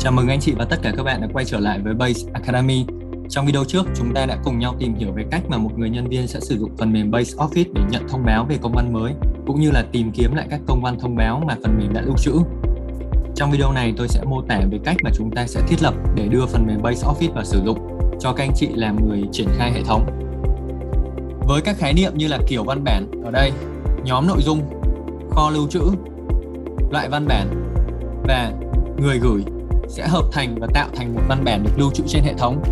Chào mừng anh chị và tất cả các bạn đã quay trở lại với Base Academy. Trong video trước, chúng ta đã cùng nhau tìm hiểu về cách mà một người nhân viên sẽ sử dụng phần mềm Base Office để nhận thông báo về công văn mới, cũng như là tìm kiếm lại các công văn thông báo mà phần mềm đã lưu trữ. Trong video này, tôi sẽ mô tả về cách mà chúng ta sẽ thiết lập để đưa phần mềm Base Office vào sử dụng cho các anh chị làm người triển khai hệ thống. Với các khái niệm như là kiểu văn bản ở đây, nhóm nội dung, kho lưu trữ, loại văn bản và người gửi sẽ hợp thành và tạo thành một văn bản được lưu trữ trên hệ thống.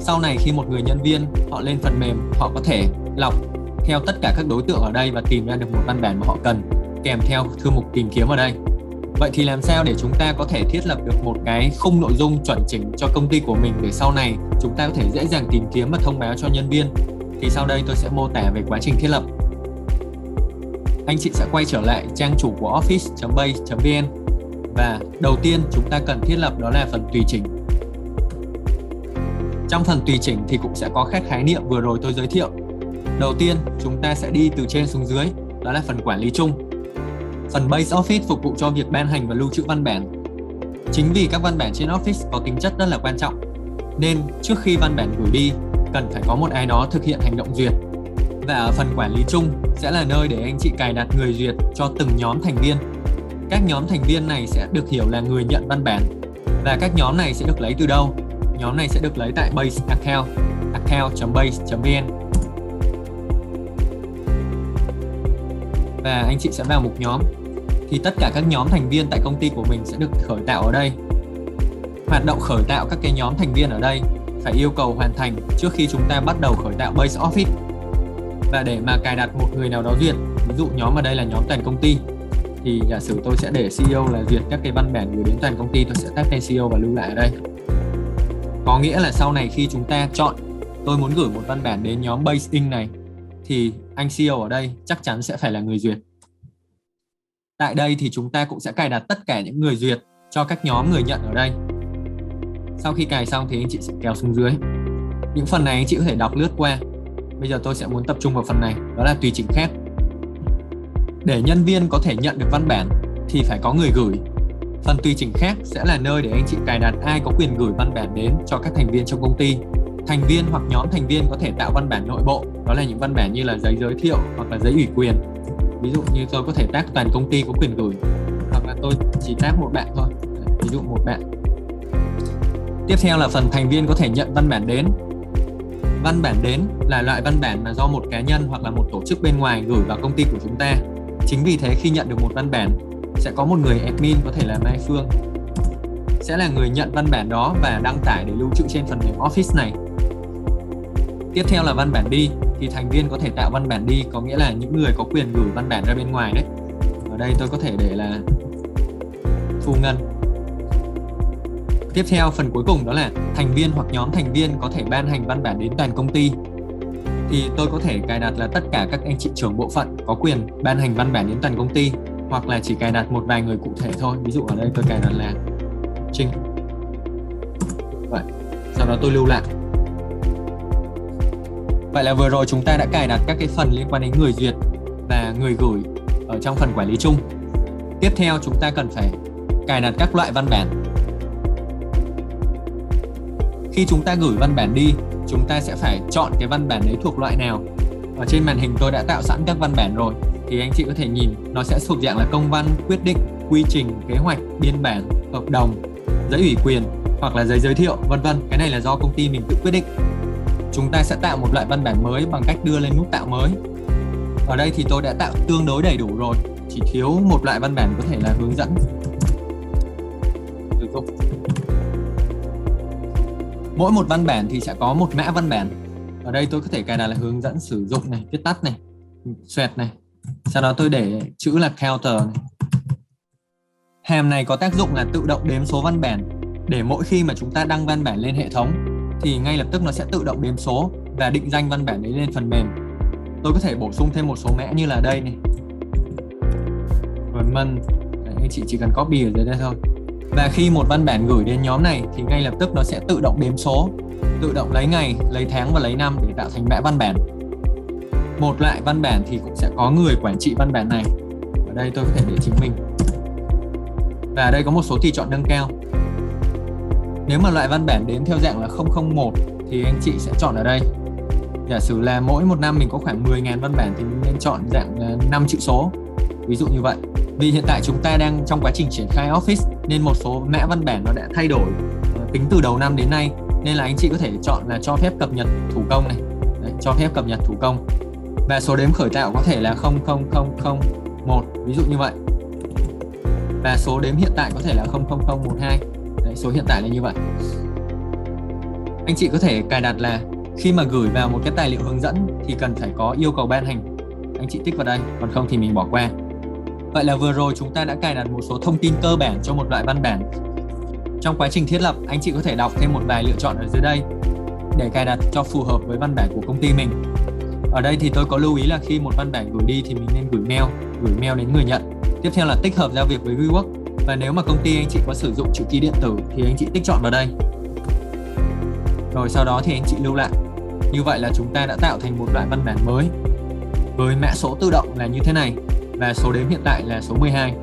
Sau này khi một người nhân viên họ lên phần mềm, họ có thể lọc theo tất cả các đối tượng ở đây và tìm ra được một văn bản mà họ cần kèm theo thư mục tìm kiếm ở đây. Vậy thì làm sao để chúng ta có thể thiết lập được một cái khung nội dung chuẩn chỉnh cho công ty của mình để sau này chúng ta có thể dễ dàng tìm kiếm và thông báo cho nhân viên? Thì sau đây tôi sẽ mô tả về quá trình thiết lập. Anh chị sẽ quay trở lại trang chủ của office.base.vn và đầu tiên chúng ta cần thiết lập đó là phần tùy chỉnh. Trong phần tùy chỉnh thì cũng sẽ có các khái niệm vừa rồi tôi giới thiệu. Đầu tiên chúng ta sẽ đi từ trên xuống dưới, đó là phần quản lý chung. Phần Base Office phục vụ cho việc ban hành và lưu trữ văn bản. Chính vì các văn bản trên Office có tính chất rất là quan trọng, nên trước khi văn bản gửi đi, cần phải có một ai đó thực hiện hành động duyệt. Và ở phần quản lý chung sẽ là nơi để anh chị cài đặt người duyệt cho từng nhóm thành viên. Các nhóm thành viên này sẽ được hiểu là người nhận văn bản. Và các nhóm này sẽ được lấy từ đâu? Nhóm này sẽ được lấy tại Base Account, account.base.vn. Và anh chị sẽ vào mục nhóm. Thì tất cả các nhóm thành viên tại công ty của mình sẽ được khởi tạo ở đây. Hoạt động khởi tạo các cái nhóm thành viên ở đây phải yêu cầu hoàn thành trước khi chúng ta bắt đầu khởi tạo Base Office. Và để mà cài đặt một người nào đó duyệt, ví dụ nhóm ở đây là nhóm toàn công ty, thì giả sử tôi sẽ để CEO là duyệt các cái văn bản gửi đến toàn công ty, tôi sẽ tag tên CEO và lưu lại ở đây. Có nghĩa là sau này khi chúng ta chọn tôi muốn gửi một văn bản đến nhóm Base Inc này, thì anh CEO ở đây chắc chắn sẽ phải là người duyệt. Tại đây thì chúng ta cũng sẽ cài đặt tất cả những người duyệt cho các nhóm người nhận ở đây. Sau khi cài xong thì anh chị sẽ kéo xuống dưới. Những phần này anh chị có thể đọc lướt qua. Bây giờ tôi sẽ muốn tập trung vào phần này, đó là tùy chỉnh khác. Để nhân viên có thể nhận được văn bản thì phải có người gửi. Phần tùy chỉnh khác sẽ là nơi để anh chị cài đặt ai có quyền gửi văn bản đến cho các thành viên trong công ty. Thành viên hoặc nhóm thành viên có thể tạo văn bản nội bộ, đó là những văn bản như là giấy giới thiệu hoặc là giấy ủy quyền. Ví dụ như tôi có thể tag toàn công ty có quyền gửi, hoặc là tôi chỉ tag một bạn thôi, ví dụ một bạn. Tiếp theo là phần thành viên có thể nhận văn bản đến. Văn bản đến là loại văn bản mà do một cá nhân hoặc là một tổ chức bên ngoài gửi vào công ty của chúng ta. Chính vì thế khi nhận được một văn bản, sẽ có một người admin, có thể là Mai Phương, sẽ là người nhận văn bản đó và đăng tải để lưu trữ trên phần mềm Office này. Tiếp theo là văn bản đi, thì thành viên có thể tạo văn bản đi, có nghĩa là những người có quyền gửi văn bản ra bên ngoài đấy. Ở đây tôi có thể để là Thu Ngân. Tiếp theo phần cuối cùng đó là thành viên hoặc nhóm thành viên có thể ban hành văn bản đến toàn công ty. Thì tôi có thể cài đặt là tất cả các anh chị trưởng bộ phận có quyền ban hành văn bản đến toàn công ty, hoặc là chỉ cài đặt một vài người cụ thể thôi. Ví dụ ở đây tôi cài đặt là Trinh. Vậy, sau đó tôi lưu lại. Vậy là vừa rồi chúng ta đã cài đặt các cái phần liên quan đến người duyệt và người gửi ở trong phần quản lý chung. Tiếp theo chúng ta cần phải cài đặt các loại văn bản. Khi chúng ta gửi văn bản đi, chúng ta sẽ phải chọn cái văn bản đấy thuộc loại nào. Ở trên màn hình tôi đã tạo sẵn các văn bản rồi, thì anh chị có thể nhìn nó sẽ thuộc dạng là công văn, quyết định, quy trình, kế hoạch, biên bản, hợp đồng, giấy ủy quyền hoặc là giấy giới thiệu, vân vân. Cái này là do công ty mình tự quyết định. Chúng ta sẽ tạo một loại văn bản mới bằng cách đưa lên nút tạo mới. Ở đây thì tôi đã tạo tương đối đầy đủ rồi, chỉ thiếu một loại văn bản có thể là hướng dẫn sử dụng. Mỗi một văn bản thì sẽ có một mã văn bản. Ở đây tôi có thể cài đặt là hướng dẫn sử dụng này, viết tắt này, xoẹt này. Sau đó tôi để chữ là counter này. Hàm này có tác dụng là tự động đếm số văn bản, để mỗi khi mà chúng ta đăng văn bản lên hệ thống thì ngay lập tức nó sẽ tự động đếm số và định danh văn bản đấy lên phần mềm. Tôi có thể bổ sung thêm một số mã như là đây này, Vermont. Anh chị chỉ cần copy ở dưới đây thôi. Và khi một văn bản gửi đến nhóm này thì ngay lập tức nó sẽ tự động đếm số, tự động lấy ngày, lấy tháng và lấy năm để tạo thành mã văn bản. Một loại văn bản thì cũng sẽ có người quản trị văn bản này. Ở đây tôi có thể để chứng minh. Và ở đây có một số tùy chọn nâng cao. Nếu mà loại văn bản đếm theo dạng là 001 thì anh chị sẽ chọn ở đây. Giả sử là mỗi một năm mình có khoảng 10.000 văn bản thì mình nên chọn dạng 5 chữ số. Ví dụ như vậy. Vì hiện tại chúng ta đang trong quá trình triển khai Office nên một số mã văn bản nó đã thay đổi tính từ đầu năm đến nay, nên là anh chị có thể chọn là cho phép cập nhật thủ công này. Đấy, cho phép cập nhật thủ công. Và số đếm khởi tạo có thể là 00001, ví dụ như vậy. Và số đếm hiện tại có thể là 00012. Đấy, số hiện tại là như vậy. Anh chị có thể cài đặt là khi mà gửi vào một cái tài liệu hướng dẫn thì cần phải có yêu cầu ban hành. Anh chị tích vào đây, còn không thì mình bỏ qua. Vậy là vừa rồi chúng ta đã cài đặt một số thông tin cơ bản cho một loại văn bản. Trong quá trình thiết lập, anh chị có thể đọc thêm một vài lựa chọn ở dưới đây để cài đặt cho phù hợp với văn bản của công ty mình. Ở đây thì tôi có lưu ý là khi một văn bản gửi đi thì mình nên gửi mail đến người nhận. Tiếp theo là tích hợp giao việc với WeWork. Và nếu mà công ty anh chị có sử dụng chữ ký điện tử thì anh chị tích chọn vào đây. Rồi sau đó thì anh chị lưu lại. Như vậy là chúng ta đã tạo thành một loại văn bản mới với mã số tự động là như thế này và số đếm hiện tại là số 12.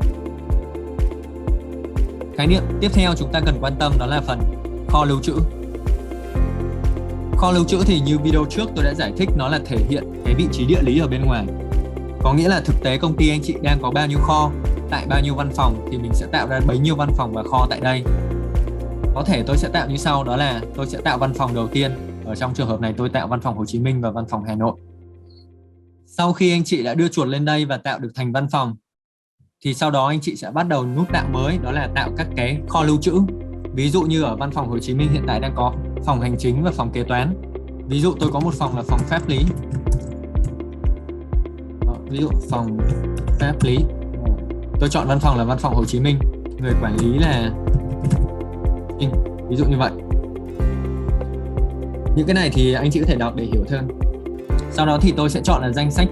Khái niệm tiếp theo chúng ta cần quan tâm đó là phần kho lưu trữ. Kho lưu trữ thì như video trước tôi đã giải thích, nó là thể hiện cái vị trí địa lý ở bên ngoài. Có nghĩa là thực tế công ty anh chị đang có bao nhiêu kho tại bao nhiêu văn phòng thì mình sẽ tạo ra bấy nhiêu văn phòng và kho tại đây. Có thể tôi sẽ tạo như sau, đó là tôi sẽ tạo văn phòng đầu tiên. Ở trong trường hợp này tôi tạo văn phòng Hồ Chí Minh và văn phòng Hà Nội. Sau khi anh chị đã đưa chuột lên đây và tạo được thành văn phòng thì sau đó anh chị sẽ bắt đầu nút tạo mới, đó là tạo các cái kho lưu trữ. Ví dụ như ở văn phòng Hồ Chí Minh hiện tại đang có phòng hành chính và phòng kế toán. Ví dụ tôi có một phòng là phòng pháp lý. Ví dụ phòng pháp lý. Tôi chọn văn phòng là văn phòng Hồ Chí Minh. Người quản lý là ví dụ như vậy. Những cái này thì anh chị có thể đọc để hiểu thêm. Sau đó thì tôi sẽ chọn là danh sách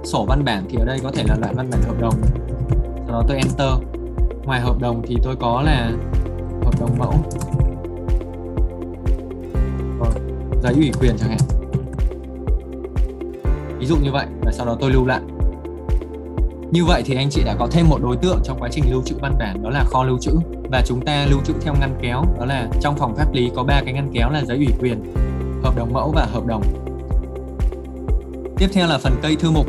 sổ văn bản, thì ở đây có thể là loại văn bản hợp đồng. Sau đó tôi enter. Ngoài hợp đồng thì tôi có là hợp đồng mẫu, giấy ủy quyền chẳng hạn. Ví dụ như vậy, và sau đó tôi lưu lại. Như vậy thì anh chị đã có thêm một đối tượng trong quá trình lưu trữ văn bản, đó là kho lưu trữ. Và chúng ta lưu trữ theo ngăn kéo, đó là trong phòng pháp lý có 3 cái ngăn kéo là giấy ủy quyền, hợp đồng mẫu và hợp đồng. Tiếp theo là phần cây thư mục.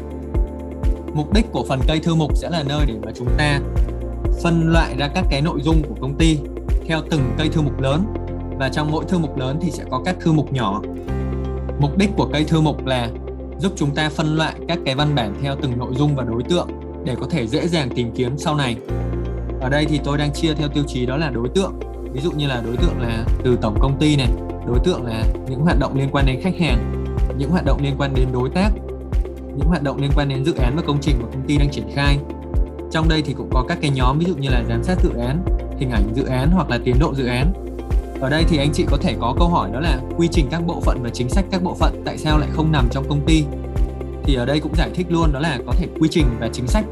Mục đích của phần cây thư mục sẽ là nơi để mà chúng ta phân loại ra các cái nội dung của công ty theo từng cây thư mục lớn. Và trong mỗi thư mục lớn thì sẽ có các thư mục nhỏ. Mục đích của cây thư mục là giúp chúng ta phân loại các cái văn bản theo từng nội dung và đối tượng để có thể dễ dàng tìm kiếm sau này. Ở đây thì tôi đang chia theo tiêu chí đó là đối tượng. Ví dụ như là đối tượng là từ tổng công ty này, đối tượng là những hoạt động liên quan đến khách hàng, những hoạt động liên quan đến đối tác, những hoạt động liên quan đến dự án và công trình mà công ty đang triển khai. Trong đây thì cũng có các cái nhóm, ví dụ như là giám sát dự án, hình ảnh dự án hoặc là tiến độ dự án. Ở đây thì anh chị có thể có câu hỏi đó là quy trình các bộ phận và chính sách các bộ phận tại sao lại không nằm trong công ty. Thì ở đây cũng giải thích luôn, đó là có thể quy trình và chính sách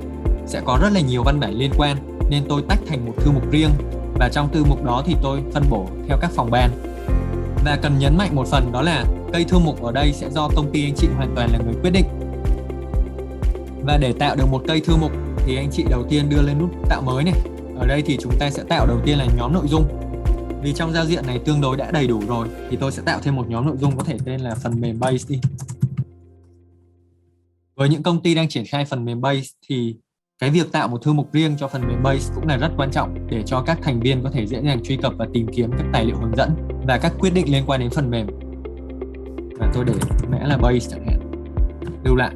sẽ có rất là nhiều văn bản liên quan, nên tôi tách thành một thư mục riêng, và trong thư mục đó thì tôi phân bổ theo các phòng ban. Và cần nhấn mạnh một phần, đó là cây thư mục ở đây sẽ do công ty anh chị hoàn toàn là người quyết định. Và để tạo được một cây thư mục thì anh chị đầu tiên đưa lên nút tạo mới này. Ở đây thì chúng ta sẽ tạo đầu tiên là nhóm nội dung. Vì trong giao diện này tương đối đã đầy đủ rồi thì tôi sẽ tạo thêm một nhóm nội dung có thể tên là phần mềm base đi. Với những công ty đang triển khai phần mềm base thì cái việc tạo một thư mục riêng cho phần mềm base cũng là rất quan trọng để cho các thành viên có thể dễ dàng truy cập và tìm kiếm các tài liệu hướng dẫn và các quyết định liên quan đến phần mềm. Và tôi để mã là base chẳng hạn. Lưu lại.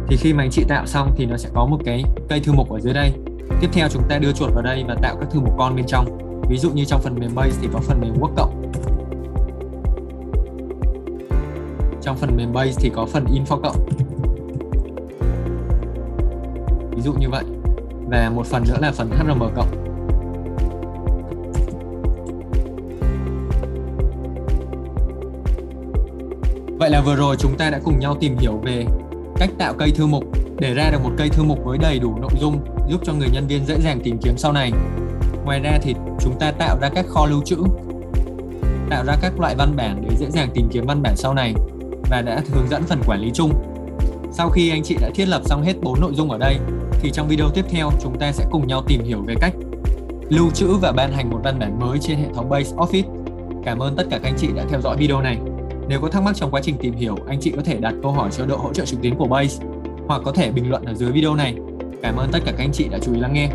Thì khi mà anh chị tạo xong thì nó sẽ có một cái cây thư mục ở dưới đây. Tiếp theo chúng ta đưa chuột vào đây và tạo các thư mục con bên trong. Ví dụ như trong phần mềm base thì có phần mềm Word cộng. Trong phần mềm base thì có phần info cộng. Ví dụ như vậy. Và một phần nữa là phần HRM cộng. Vậy là vừa rồi chúng ta đã cùng nhau tìm hiểu về cách tạo cây thư mục để ra được một cây thư mục với đầy đủ nội dung giúp cho người nhân viên dễ dàng tìm kiếm sau này. Ngoài ra thì chúng ta tạo ra các kho lưu trữ, tạo ra các loại văn bản để dễ dàng tìm kiếm văn bản sau này và đã hướng dẫn phần quản lý chung. Sau khi anh chị đã thiết lập xong hết 4 nội dung ở đây thì trong video tiếp theo chúng ta sẽ cùng nhau tìm hiểu về cách lưu trữ và ban hành một văn bản mới trên hệ thống Base Office. Cảm ơn tất cả các anh chị đã theo dõi video này. Nếu có thắc mắc trong quá trình tìm hiểu, anh chị có thể đặt câu hỏi cho đội hỗ trợ trực tuyến của Base hoặc có thể bình luận ở dưới video này. Cảm ơn tất cả các anh chị đã chú ý lắng nghe.